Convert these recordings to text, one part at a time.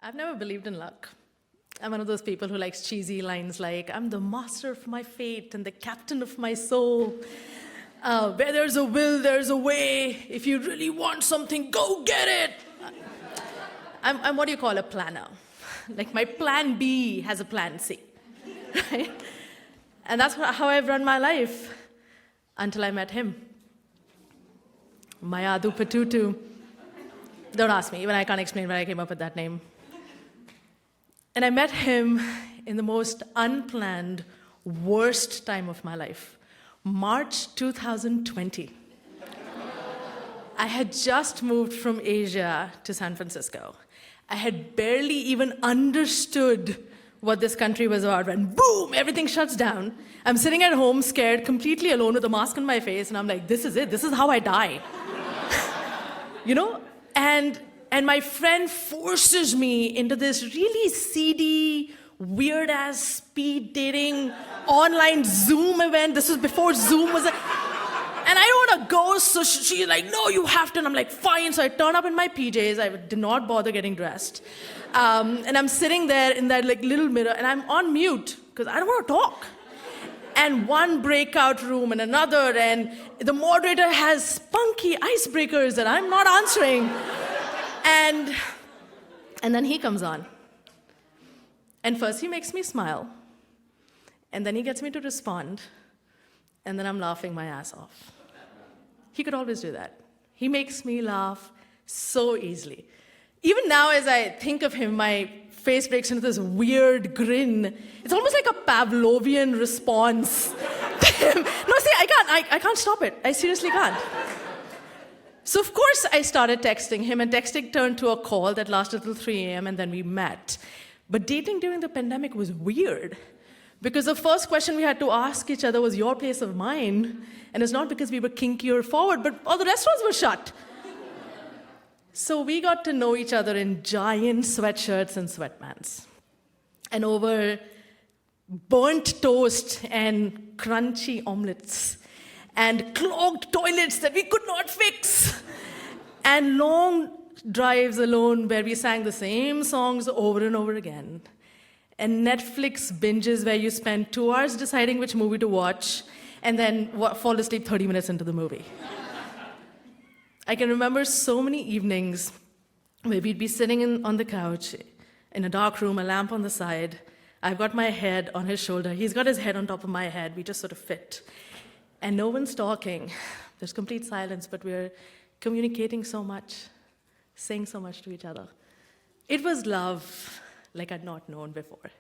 I've never believed in luck. I'm one of those people who likes cheesy lines like, I'm the master of my fate and the captain of my soul. Where there's a will, there's a way. If you really want something, go get it. I'm what do you call a planner? Like my plan B has a plan C, right? And that's how I've run my life until I met him. Mayadu Patutu. Don't ask me, even I can't explain where I came up with that name. And I met him in the most unplanned, worst time of my life, March 2020. I had just moved from Asia to San Francisco. I had barely even understood what this country was about when, boom, everything shuts down. I'm sitting at home, scared, completely alone with a mask on my face, and I'm like, this is it. This is how I die. You know? And my friend forces me into this really seedy, weird-ass speed dating online Zoom event. This was before Zoom was and I don't want to go, so she's like, no, you have to. And I'm like, fine. So I turn up in my PJs. I did not bother getting dressed. And I'm sitting there in that like little mirror, and I'm on mute because I don't want to talk. And one breakout room and another, and the moderator has spunky icebreakers that I'm not answering. And then he comes on. And first he makes me smile. And then he gets me to respond. And then I'm laughing my ass off. He could always do that. He makes me laugh so easily. Even now, as I think of him, my face breaks into this weird grin. It's almost like a Pavlovian response to him. No, see, I can't stop it. I seriously can't. So of course I started texting him, and texting turned to a call that lasted till 3 a.m., and then we met. But dating during the pandemic was weird, because the first question we had to ask each other was your place of mind, and it's not because we were kinky or forward, but all the restaurants were shut. So we got to know each other in giant sweatshirts and sweatpants, and over burnt toast and crunchy omelets, and clogged toilets that we could not fix, and long drives alone where we sang the same songs over and over again, and Netflix binges where you spend 2 hours deciding which movie to watch and then fall asleep 30 minutes into the movie. I can remember so many evenings where we'd be sitting on the couch in a dark room, a lamp on the side. I've got my head on his shoulder. He's got his head on top of my head. We just sort of fit. And no one's talking. There's complete silence, but we're communicating so much, saying so much to each other. It was love like I'd not known before.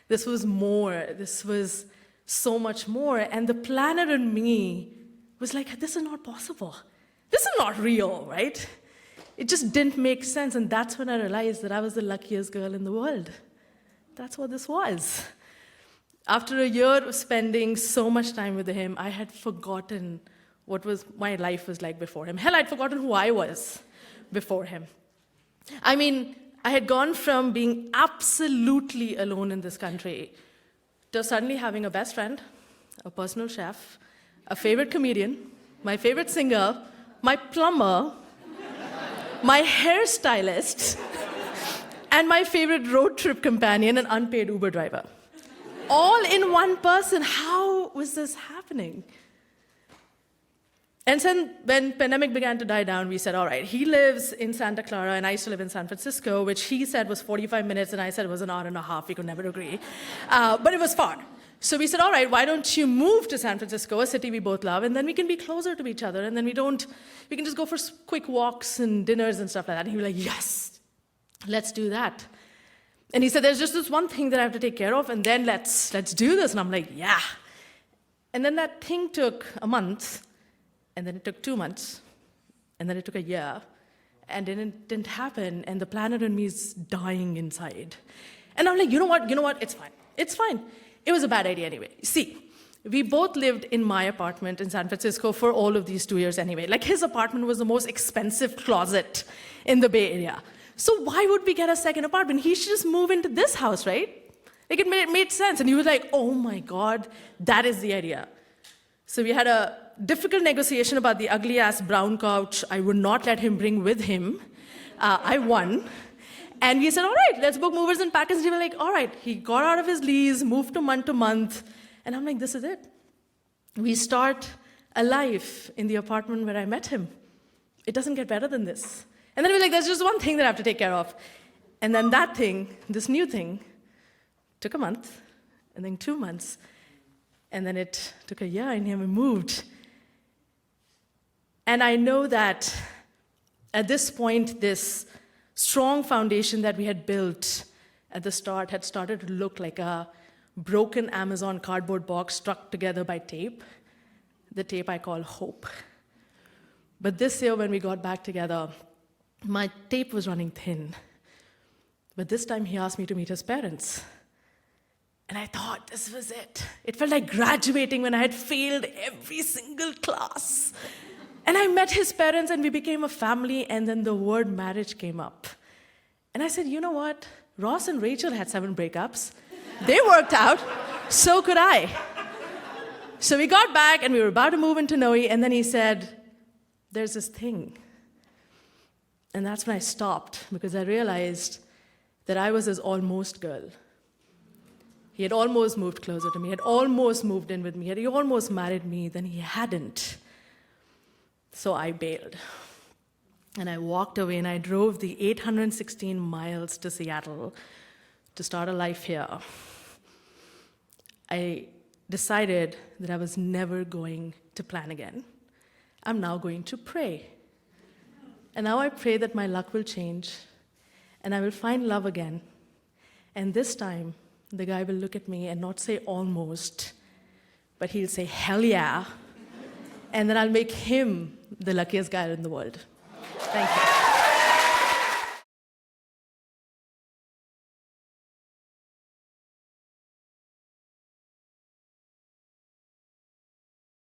This was more. This was so much more. And the planner in me was like, this is not possible. This is not real, right? It just didn't make sense. And that's when I realized that I was the luckiest girl in the world. That's what this was. After a year of spending so much time with him, I had forgotten what my life was like before him. Hell, I'd forgotten who I was before him. I mean, I had gone from being absolutely alone in this country to suddenly having a best friend, a personal chef, a favorite comedian, my favorite singer, my plumber, my hairstylist, and my favorite road trip companion, an unpaid Uber driver. All in one person. How was this happening? And then when pandemic began to die down, we said, all right, he lives in Santa Clara and I used to live in San Francisco, which he said was 45 minutes and I said it was an hour and a half. We could never agree. But it was far. So we said, all right, why don't you move to San Francisco, a city we both love, and then we can be closer to each other, and then we can just go for quick walks and dinners and stuff like that. And he was like, yes, let's do that. And he said, there's just this one thing that I have to take care of, and then let's do this. And I'm like, yeah. And then that thing took a month, and then it took 2 months, and then it took a year, and then it didn't happen, and the planet in me is dying inside. And I'm like, you know what, it's fine. It's fine. It was a bad idea anyway. See, we both lived in my apartment in San Francisco for all of these 2 years anyway. Like, his apartment was the most expensive closet in the Bay Area. So why would we get a second apartment? He should just move into this house, right? Like, it made sense. And he was like, oh my God, that is the idea. So we had a difficult negotiation about the ugly-ass brown couch I would not let him bring with him. I won. And we said, all right, let's book movers and packers. And we were like, all right. He got out of his lease, moved to month. And I'm like, this is it. We start a life in the apartment where I met him. It doesn't get better than this. And then we're like, there's just one thing that I have to take care of. And then that thing, this new thing, took a month, and then 2 months. And then it took a year, and we moved. And I know that at this point, this strong foundation that we had built at the start had started to look like a broken Amazon cardboard box stuck together by tape. The tape I call hope. But this year, when we got back together, my tape was running thin. But this time, he asked me to meet his parents. And I thought, this was it. It felt like graduating when I had failed every single class. And I met his parents, and we became a family, and then the word marriage came up. And I said, you know what? Ross and Rachel had 7 breakups. They worked out. So could I. So we got back, and we were about to move into Noe, and then he said, there's this thing. And that's when I stopped, because I realized that I was his almost girl. He had almost moved closer to me, had almost moved in with me, he almost married me, then he hadn't. So I bailed. And I walked away, and I drove the 816 miles to Seattle to start a life here. I decided that I was never going to plan again. I'm now going to pray. And now I pray that my luck will change, and I will find love again. And this time, the guy will look at me and not say almost, but he'll say, hell yeah. And then I'll make him the luckiest guy in the world. Thank you.